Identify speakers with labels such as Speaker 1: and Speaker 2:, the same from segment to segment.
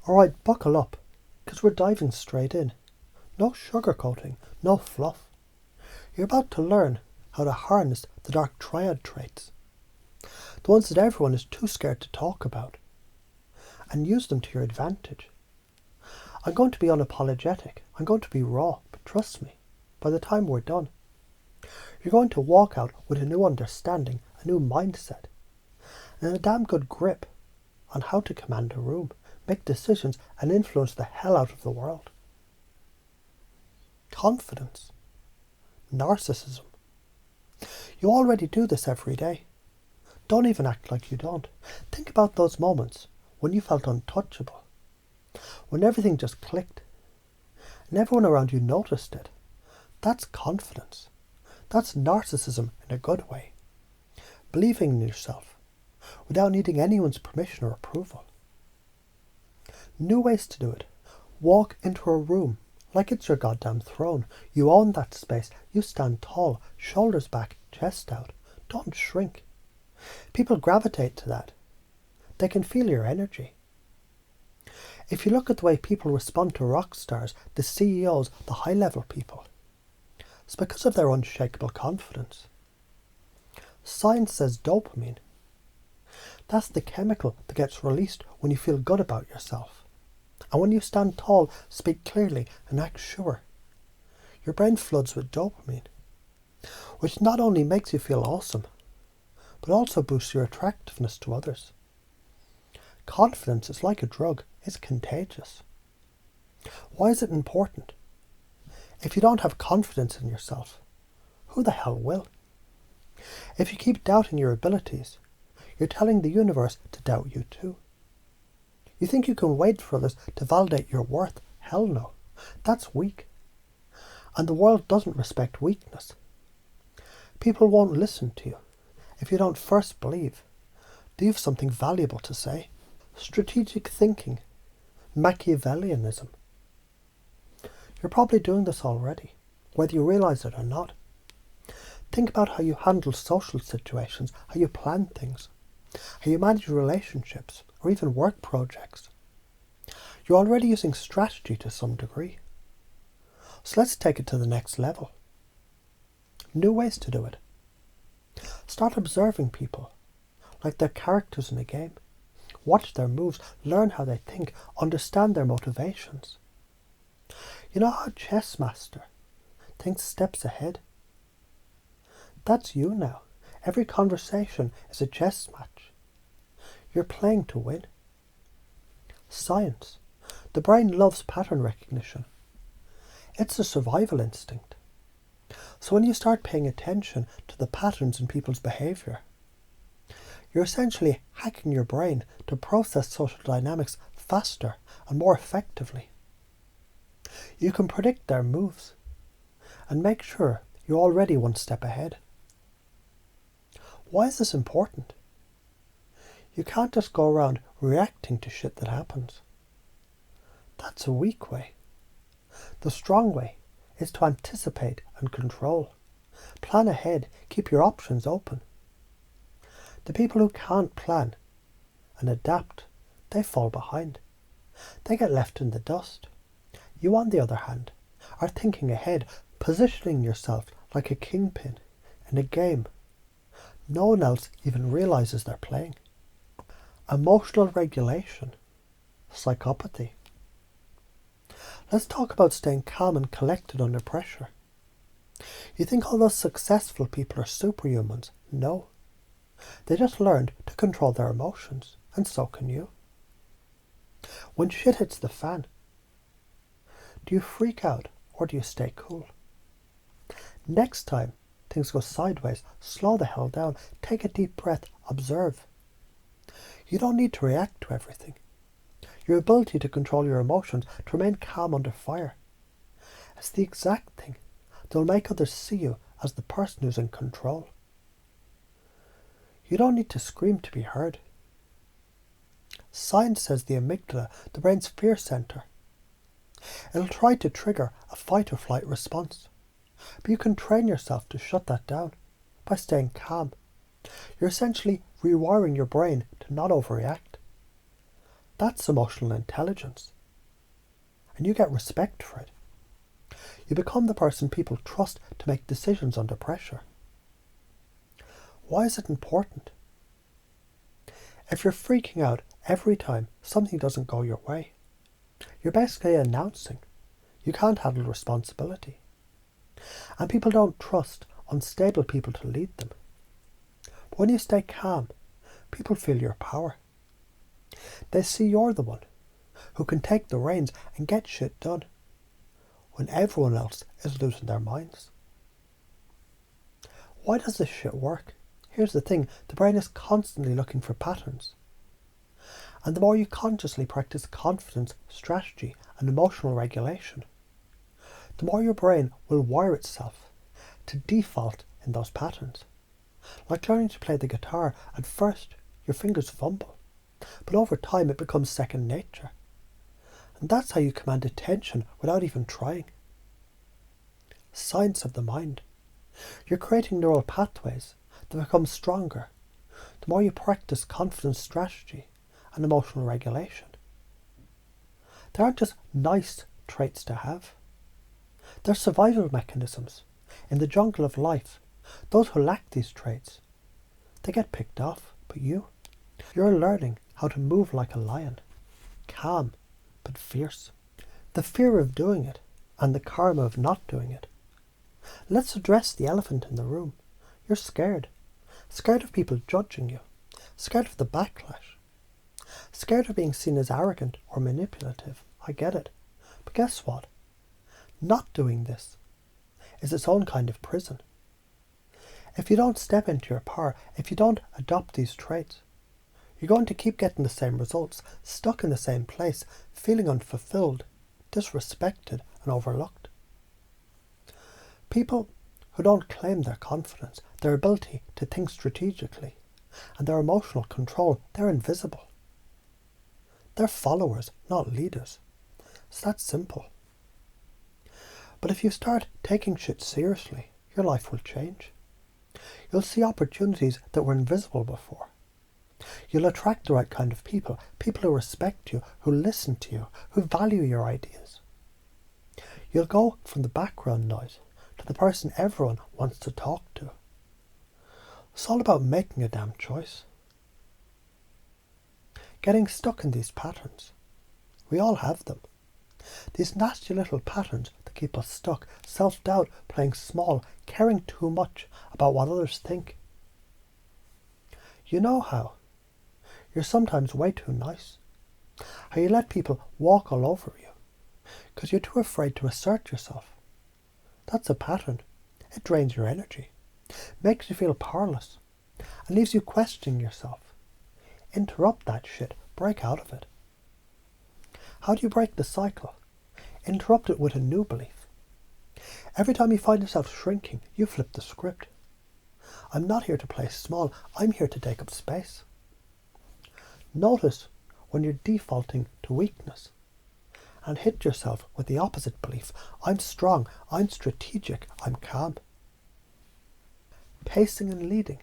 Speaker 1: Alright, buckle up, because we're diving straight in. No sugarcoating, no fluff. You're about to learn how to harness the dark Triad traits, the ones that everyone is too scared to talk about, and use them to your advantage. I'm going to be unapologetic, I'm going to be raw, but trust me, by the time we're done, you're going to walk out with a new understanding, a new mindset, and a damn good grip on how to command a room, make decisions, and influence the hell out of the world. Confidence. Narcissism. You already do this every day. Don't even act like you don't. Think about those moments when you felt untouchable, when everything just clicked, and everyone around you noticed it. That's confidence. That's narcissism in a good way. Believing in yourself without needing anyone's permission or approval. New ways to do it. Walk into a room like it's your goddamn throne. You own that space. You stand tall, shoulders back, chest out. Don't shrink. People gravitate to that. They can feel your energy. If you look at the way people respond to rock stars, the CEOs, the high-level people, it's because of their unshakable confidence. Science says dopamine. That's the chemical that gets released when you feel good about yourself. And when you stand tall, speak clearly, and act sure, your brain floods with dopamine, which not only makes you feel awesome, but also boosts your attractiveness to others. Confidence is like a drug. It's contagious. Why is it important? If you don't have confidence in yourself, who the hell will? If you keep doubting your abilities, you're telling the universe to doubt you too. You think you can wait for others to validate your worth? Hell no. That's weak. And the world doesn't respect weakness. People won't listen to you if you don't first believe. Do you have something valuable to say? Strategic thinking. Machiavellianism. You're probably doing this already, whether you realize it or not. Think about how you handle social situations, how you plan things, how you manage relationships, or even work projects. You're already using strategy to some degree. So let's take it to the next level. New ways to do it. Start observing people, like they're characters in a game. Watch their moves, learn how they think, understand their motivations. You know how a chess master thinks steps ahead? That's you now. Every conversation is a chess match. You're playing to win. Science. The brain loves pattern recognition. It's a survival instinct. So when you start paying attention to the patterns in people's behaviour, you're essentially hacking your brain to process social dynamics faster and more effectively. You can predict their moves and make sure you're already one step ahead. Why is this important? You can't just go around reacting to shit that happens. That's a weak way. The strong way is to anticipate and control. Plan ahead, keep your options open. The people who can't plan and adapt, they fall behind. They get left in the dust. You, on the other hand, are thinking ahead, positioning yourself like a kingpin in a game no one else even realizes they're playing. Emotional regulation. Psychopathy. Let's talk about staying calm and collected under pressure. You think all those successful people are superhumans? No. They just learned to control their emotions, and so can you. When shit hits the fan, do you freak out or do you stay cool? Next time things go sideways, slow the hell down, take a deep breath, observe. You don't need to react to everything. Your ability to control your emotions, to remain calm under fire, is the exact thing that will make others see you as the person who's in control. You don't need to scream to be heard. Science says the amygdala, the brain's fear center, it'll try to trigger a fight or flight response. But you can train yourself to shut that down by staying calm. You're essentially rewiring your brain to not overreact. That's emotional intelligence. And you get respect for it. You become the person people trust to make decisions under pressure. Why is it important? If you're freaking out every time something doesn't go your way, you're basically announcing you can't handle responsibility. And people don't trust unstable people to lead them. But when you stay calm, people feel your power. They see you're the one who can take the reins and get shit done when everyone else is losing their minds. Why does this shit work? Here's the thing, the brain is constantly looking for patterns. And the more you consciously practice confidence, strategy, and emotional regulation, the more your brain will wire itself to default in those patterns. Like learning to play the guitar, at first your fingers fumble, but over time it becomes second nature. And that's how you command attention without even trying. Science of the mind. You're creating neural pathways that become stronger the more you practice confidence, strategy, and emotional regulation. They aren't just nice traits to have. They're survival mechanisms. In the jungle of life, those who lack these traits, they get picked off. But you're learning how to move like a lion, calm but fierce. The fear of doing it and the karma of not doing it. Let's address the elephant in the room. You're scared. Scared of people judging you. Scared of the backlash. Scared of being seen as arrogant or manipulative. I get it. But guess what? Not doing this is its own kind of prison. If you don't step into your power, if you don't adopt these traits, you're going to keep getting the same results, stuck in the same place, feeling unfulfilled, disrespected, and overlooked. People who don't claim their confidence, their ability to think strategically, and their emotional control, they're invisible. They're followers, not leaders. It's that simple. But if you start taking shit seriously, your life will change. You'll see opportunities that were invisible before. You'll attract the right kind of people, people who respect you, who listen to you, who value your ideas. You'll go from the background noise to the person everyone wants to talk to. It's all about making a damn choice. Getting stuck in these patterns. We all have them. These nasty little patterns that keep us stuck, self-doubt, playing small, caring too much about what others think. You know how you're sometimes way too nice. How you let people walk all over you because you're too afraid to assert yourself. That's a pattern. It drains your energy, makes you feel powerless, and leaves you questioning yourself. Interrupt that shit. Break out of it. How do you break the cycle? Interrupt it with a new belief. Every time you find yourself shrinking, you flip the script. I'm not here to play small. I'm here to take up space. Notice when you're defaulting to weakness and hit yourself with the opposite belief. I'm strong. I'm strategic. I'm calm. Pacing and leading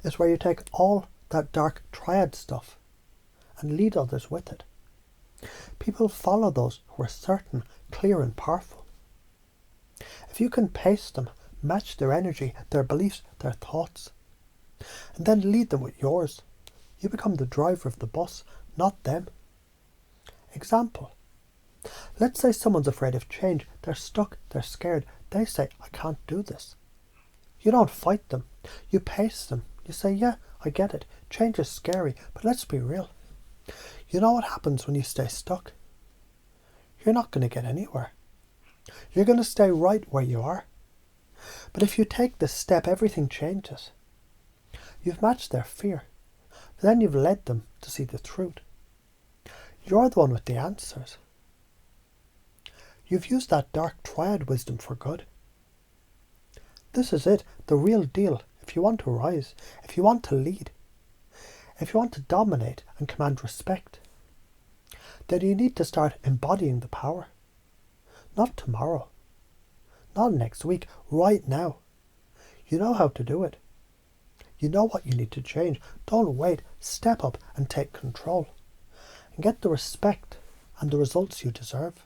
Speaker 1: is where you take all that dark triad stuff and lead others with it. People follow those who are certain, clear and powerful. If you can pace them, match their energy, their beliefs, their thoughts, and then lead them with yours, you become the driver of the bus, not them. Example. Let's say someone's afraid of change. They're stuck, they're scared. They say, I can't do this. You don't fight them. You pace them. You say, yeah, I get it. Change is scary, but let's be real. You know what happens when you stay stuck? You're not going to get anywhere. You're going to stay right where you are. But if you take this step, everything changes. You've matched their fear. But then you've led them to see the truth. You're the one with the answers. You've used that dark triad wisdom for good. This is it, the real deal. If you want to rise, if you want to lead, if you want to dominate and command respect, then you need to start embodying the power. Not tomorrow. Not next week. Right now. You know how to do it. You know what you need to change. Don't wait. Step up and take control. and get the respect and the results you deserve.